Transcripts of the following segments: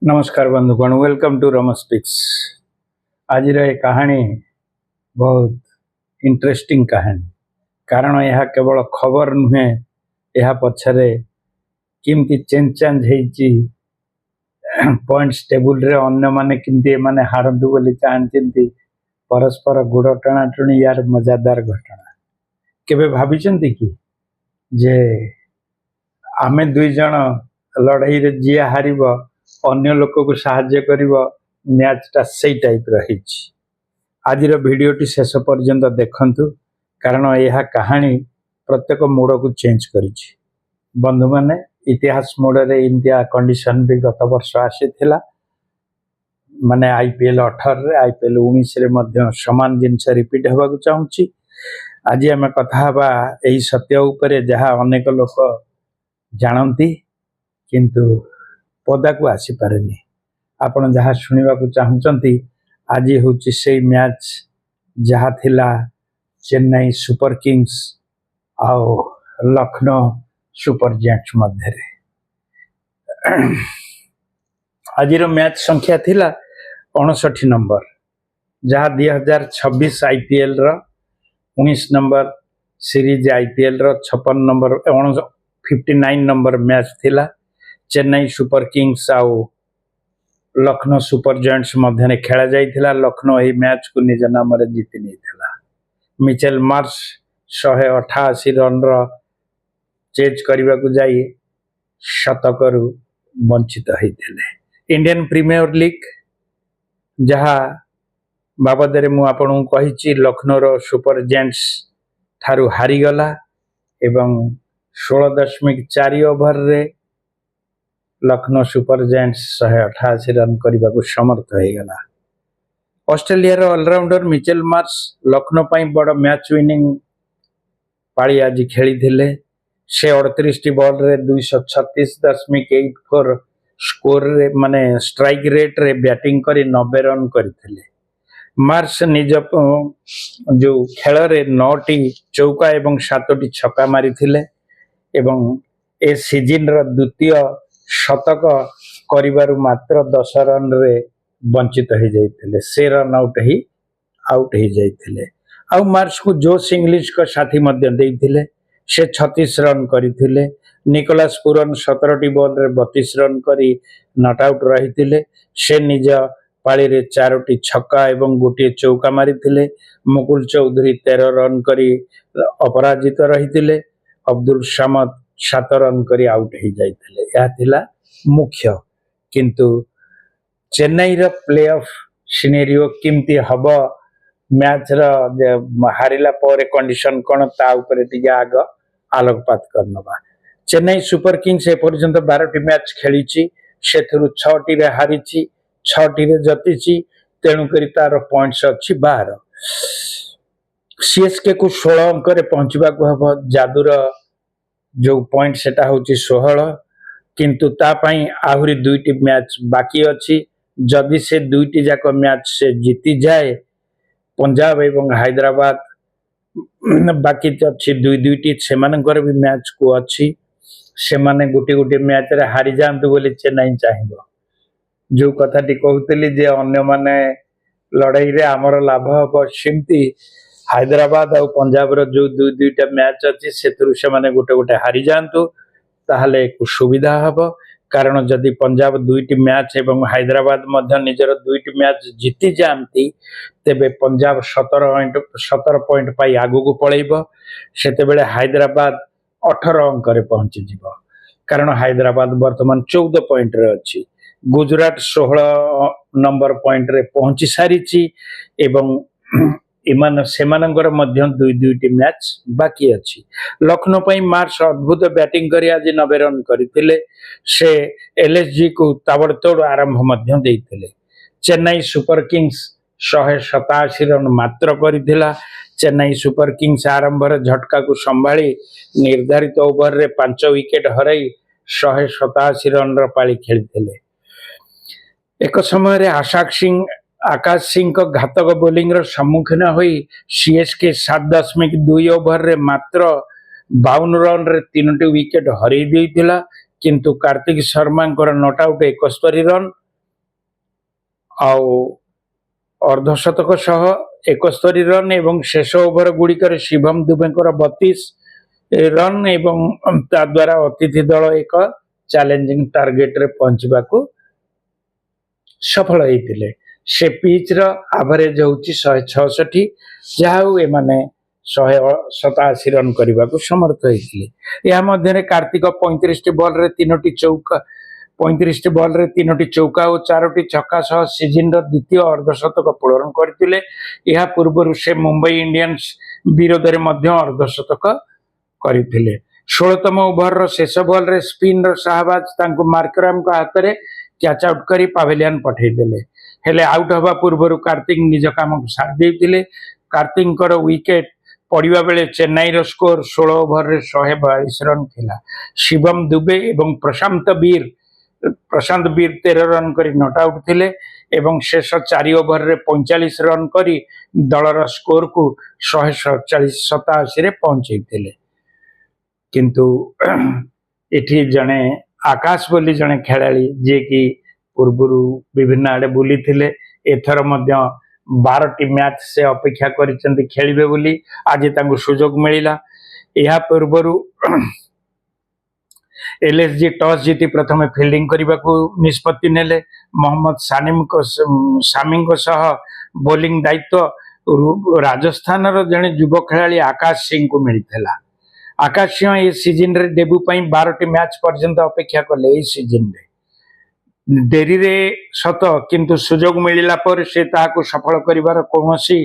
नमस्कार बंधुगण, welcome to रमस्पिक्स। आज कहानी बहुत इंटरेस्टिंग कहानी, कारण यह केवल खबर नुहे, यह पछरे किमती चेंज चेंज होइची पॉइंट्स टेबुल रे अन्य माने किमती माने हारंतु बोली चाहती परस्पर गुड़ टणाटुणी यार मजादार घटना केबे भाविचंती कि जे आमे दुई जन लड़ाई रे जिया हारिबो अन्य लोक को साहाଯ୍य करिबो मैच टा सेई टाइप रहिछि। आज भिडियोटी शेष पर्यंत देखंतु, कारण यह कहानी प्रत्येक मोड़ को चेंज करिछि। बंधु माने इतिहास मोड़ रे इंडिया कंडीशन भी गत वर्ष आसीथिला, माने आईपीएल 18 रे आईपीएल 19 रे मध्य समान जिनस रिपीट हेबाक चाहूछि। आज आम कथा हबा एही सत्य उपरे जहा अनेक लोक जानती किंतु पदा को आसी पारेनी। आपण जहा सुनिबा को चाहूचंती आज होची से मैच जहा थिला चेन्नई सुपर किंग्स आओ लखनऊ सुपर जायंट्स मध्य रे। आज मैच संख्या थिला 59 नंबर, जहा 2026 आईपीएल रो 19 नंबर सीरीज आईपीएल रो 56 नंबर 59 नंबर मैच थिला। चेन्नई सुपर किंग्स आउ लखनऊ सुपर जायंट्स मध्य खेला जाइथिला। लखनऊ यही मैच को निज नाम रे जीति नहीं। मिचेल मार्श 188 रन चेज करने को जाई शतकरू वंचित होते। इंडियन प्रीमियर लीग जहा बाबद मु आपन कही लखनऊ रो सुपर जायंट्स थारु हारीगला एवं 16.4 ओवर रे लखनऊ सुपर जायंट्स 188 रन करने को समर्थ होगला। ऑस्ट्रेलिया रो ऑलराउंडर मिचेल मार्श लखनऊ पाई बड़ मैच विनिंग पाली आज खेली थिले। से 38 बॉल रे 236.84 स्कोर रे माने स्ट्राइक रेट रे बैटिंग करी 90 रन करथिले। मार्श निज जो खेल रे 9टी चौका एवं 7टी छक्का मारी थिले एवं ए सीजन रो द्वितीय शतक करिबारु मात्र 10 रन रे वंचित हो जाइथिले। से रन आउट हो जाइथिले। आ मार्च को जोश इंग्लिश का साथी मध्य देइथिले, से 36 रन करिथिले। निकोलस पुरन 17टी बॉल रे 32 रन करी नॉट आउट रहिथिले। से निज पाली रे 4टी छक्का एवं गोटे चौका मारिथिले। मुकुल चौधरी 13 रन करी अपराजित रहिथिले। अब्दुल सामद 7 रन करी आउट हो जाइथिले। यह थिला मुख्य, किंतु चेन्नई रो प्ले ऑफ सिनेरियो किमती हब, मैच रो हारिला पर कंडीशन कोन ता ऊपर टिके आग आलोकपात करनबा। चेन्नई सुपर किंग्स ए पर्यंत 12टी मैच खेलीची, सेथुरु 6टी रे हारिची, 6टी रे जतिची, तेणु करी तार पॉइंट्स अछि 12। सीएसके को 16 अंक रे पहुंचबा को हब। जादूर जो पॉइंट सेटा होची 16, किंतु ता पई आहुरी 2टी मैच बाकी अछि। जदि से 2टी जाक मैच से जीति जाए, पंजाब एवं हैदराबाद बाकी अच्छी 2-2टी से भी मैच को अच्छी, से माने गोटे गोटे मैच रे हारी जांतु बोली चेन्नई चाहिबो। जो कथाटी कहूतली जे अन्य माने लड़ाई रे हमर लाभ हो, सेमती हैदराबाद और पंजाब रो जो 2-2टा मैच अच्छी सेतरु से माने गोटे गोटे हारी जांतु ताहले सुविधा हबो। कारण जदि पंजाब 2टी मैच एवं हैदराबाद मध्य निजर 2टी मैच जीति जाती, तेबे पंजाब 17 पॉइंट पाई आगु को पळेइबो। सेते बेले हैदराबाद 18 अंक रे पहुंची जिवो, कारण हैदराबाद वर्तमान 14 पॉइंट रे अछि। गुजरात 16 नंबर पॉइंट रे पहुंची सारिची एवं इमान सेमानंगर मध्य 2-2टी मैच बाकी अछि। लखनऊ पई मार्च अद्भुत बैटिंग करी आज 90 रन करथिले। से एलएसजी को ताबड़तोड़ आरंभ मध्य देइथिले। चेन्नई सुपर किंग्स 187 रन मात्र करथिला। चेन्नई सुपर किंग्स आरंभ रे झटका को संभाली निर्धारित ओवर रे 5 विकेट हराई 187 रन र पाली खेलथिले। एक समय रे आकाश सिंह को घातक बोलिंग रो सम्मुखीन होई सीएसके 7.2 ओवर रे मात्र 52 रन रे 3टी विकेट हराई देइथिला, किंतु Kartik Sharma not out 71 run ଆଉ अर्धशतक सह 71 रन एवं शेष ओभर गुड़िकर शिवम दुबेकर 32 रन एवं ता द्वारा अतिथि दल एक चैलेंजिंग टार्गेट रे पहुंचवा को सफल होते से पिच एवरेज होची 166 जहाँ एमाने 187 रन करने को समर्थ होते यह मध्य कार्तिक 35 बॉल रे 3टी चौका 35 बॉल रे 3टी चौका और 4टी छक्का सह सीजन द्वितीय अर्धशतक पूरण करते यह पूर्व से मुंबई इंडियंस विरोध में अर्धशतक करते 16तम ओभर शेष बॉल रे स्पिन शाहबाज मार्कराम हाथ में कैच आउट कर पावेलियन पठेदेले हेले आउट हवा पूर्व कार्तिक निज काम को सारी कार्तिक विकेट पड़ा बेले चेन्नई स्कोर 16 ओभर रे 142 रन थिला शिवम दुबे एवं प्रशांत वीर 13 रन कर नट आउट थिले एवं शेष 4 ओभर रे 45 रन करी दलर स्कोर को 147 रे पहुंचैथिले किंतु एठी जने आकाश बोली जने खेलाड़ी जे कि पूर्व विभिन्न आड़े बुली थिले एथर मध्य 12टी मैच से अपेक्षा करिसेंती खेलिबे बोली आज तांको सुजोग मिलिला यह पूर्व एलएसजी टॉस जीति प्रथम फील्डिंग करने को निष्पत्ति नेले मोहम्मद सामी को सह बोलिंग दायित्व राजस्थान जड़े युव खेलाड़ी आकाश सिंह को मिलता आकाश सिंह ये सीजन रे डेब्यू 12टी मैच पर्यंत अपेक्षा कले सीजन रे डेरी रे सत किंतु सुजोग मिलिला पर से ताको सफल करिवार कोनोसी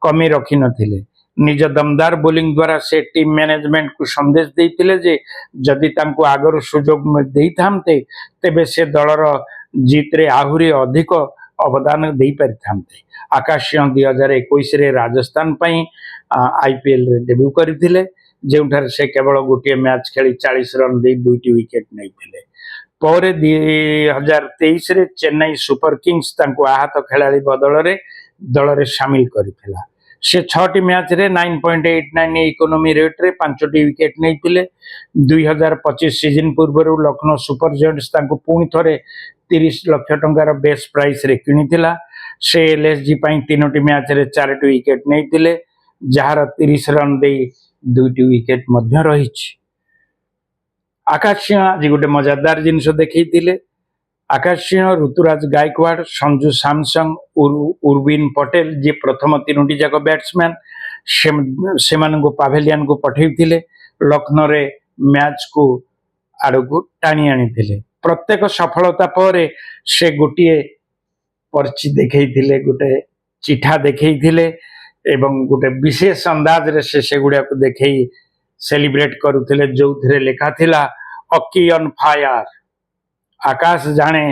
कमी रखी नथिले निज दमदार बोलिंग द्वारा से टीम मैनेजमेंट को संदेश देइतिले जे जदि तांको आगर सुजोग में देई थामते तेबे से दलर जीत रे आहुरी अधिक अवदान देई परिथामते आकाश सिंह 2021 रे राजस्थान पई आईपीएल रे डेब्यू करथिले जेउठार से केवल गोटे मैच खेली 40 रन दे 2टी विकेट नहीं पर 2023 रे चेन्नई सुपर किंग्स तांको आहत खेलाड़ी बदल रे दल रे शामिल करथिला से 6टी मैच रे 9.89 इकोनॉमी रेट रे 5टी विकेट नहीं 2025 सीजन पूर्व लखनऊ सुपर जायंट्स तांको पुणी थरे 30 लाख टंकार बेस प्राइस रे किनिथिला से एलएसजी पई 3टी मैच रे 4टी विकेट नहीं जार 30 रन दे 2टी विकेट मध्य रही आकाश सिंह आज गोटे मजादार जिनस देखते आकाश सिंह ऋतुराज गायकवाड़ संजू सैमसंग उर्विन पटेल जे प्रथम 3टी जाक बैट्समैन से पावेलियन को पठेइथिले लखनऊ रे मैच को आड़ को टाणी आनी प्रत्येक सफलता पर से गोटे पर्ची देखते गोटे चिठा देखते एवं गोटे विशेष अंदाज रे से गुड़ा को देखे सेलिब्रेट करुथिले जो थे लिखा थिला अकी ऑन फायर आकाश जाने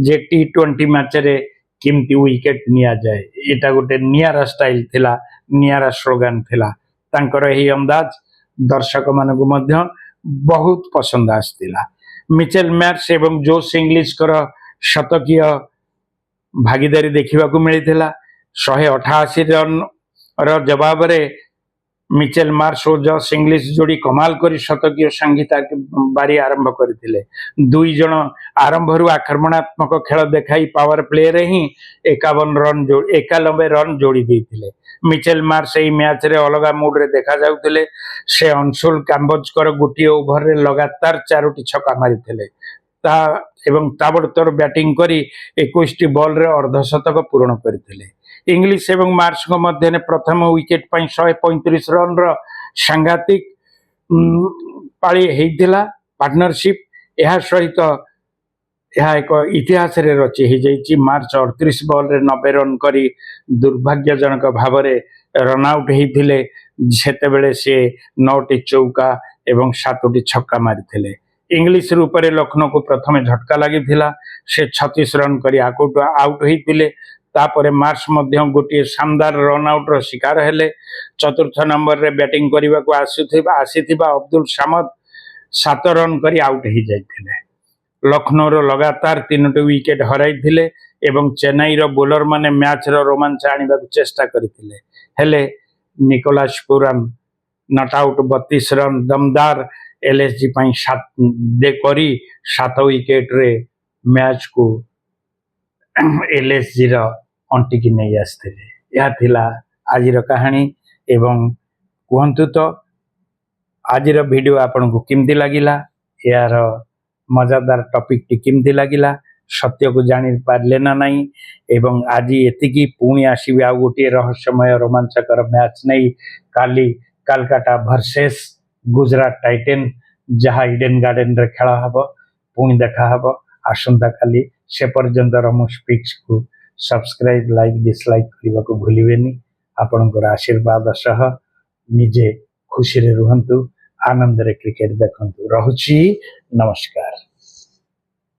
जे T20 मैच रे किमती विकेट निया जाए एटा गोटे नियारा स्टाइल थिला नियारा स्लोगन थिला तांकर एही अंदाज दर्शक मानक मध्य बहुत पसंद आस्तिला मिचेल मार्श एवं जोश इंग्लिश कर शतकीय भागीदारी देखा मिलता 188 रन जवाब रे मिचेल मार्श और जॉस इंग्लिश जोड़ी कमाल करी शतकीय संगीता बारी आरंभ करथिले दुई जन आरंभ रु आक्रमणात्मक खेल देखाई पावर प्ले रे ही 91 रन जोड़ी देथिले मिचेल मार्श एई मैच रे अलगा मूड रे देखा जाउथिले से अंशुल काम्बोजकर गोटे ओभर रे लगातार 4टी छक्का मारिथिले ता एवं ताबड़तोड़ बैटिंग करी 21टी बॉल रे अर्धशतक पूर्ण करथिले इंग्लिश एवं मार्च मध्य प्रथम विकेट 135 रन सांघातिक पाली होता पार्टनरशिप यह सहित यह एक इतिहास रे रची हो जाइए मार्च 38 बॉल रे 90 रन करी दुर्भाग्यजनक भाव में रन आउट होते सेतेबेले से 9टी चौका एवं 7टी छक्का मारी इंग्लिश रूप से लखनऊ को प्रथम झटका लगी से 36 रन करी आउट होते तापर मार्च मध्य गोटे शानदार रन आउट रो शिकार हेले चतुर्थ नंबर रे बैटिंग करने को आसीथिबा अब्दुल सामद 7 रन करी आउट हो जाइथिले लखनऊ रो लगातार 3टी विकेट हराइथिले एवं चेन्नई रो बोलर माने मैच रो रोमांच आनिबा चेष्टा करथिले हेले निकोलास पुरान नट आउट 32 रन दमदार एलएसजी पई 7 विकेट रे मैच को LSG ର ଅଣ୍ଟିକି ନେଇ ଆସିଥିଲେ। ଏହା ଥିଲା ଆଜିର କାହାଣୀ ଏବଂ କୁହନ୍ତୁ ତ ଆଜିର ଭିଡ଼ିଓ ଆପଣଙ୍କୁ କେମିତି ଲାଗିଲା, ଏହାର ମଜାଦାର ଟପିକଟି କେମିତି ଲାଗିଲା, ସତ୍ୟକୁ ଜାଣିପାରିଲେ ନା ନାହିଁ ଏବଂ ଆଜି ଏତିକି ପୁଣି ଆସିବି ଆଉ ଗୋଟିଏ ରହସ୍ୟମୟ ରୋମାଞ୍ଚକର ମ୍ୟାଚ୍ ନେଇ କାଲି କାଲକାଟା ଭର୍ସେସ୍ ଗୁଜରାଟ ଟାଇଟେନ୍ ଯାହା ଇଡେନ୍ ଗାର୍ଡେନରେ ଖେଳ ହେବ। ପୁଣି ଦେଖା ହେବ ଆସନ୍ତାକାଲି। ସେ ପର୍ଯ୍ୟନ୍ତ ରମେଶ ପିକ୍ସକୁ ସବସ୍କ୍ରାଇବ୍ ଲାଇକ୍ ଡିସଲାଇକ୍ କରିବାକୁ ଭୁଲିବେନି। ଆପଣଙ୍କର ଆଶୀର୍ବାଦ ସହ ନିଜେ ଖୁସିରେ ରୁହନ୍ତୁ, ଆନନ୍ଦରେ କ୍ରିକେଟ ଦେଖନ୍ତୁ। ରହୁଛି, ନମସ୍କାର।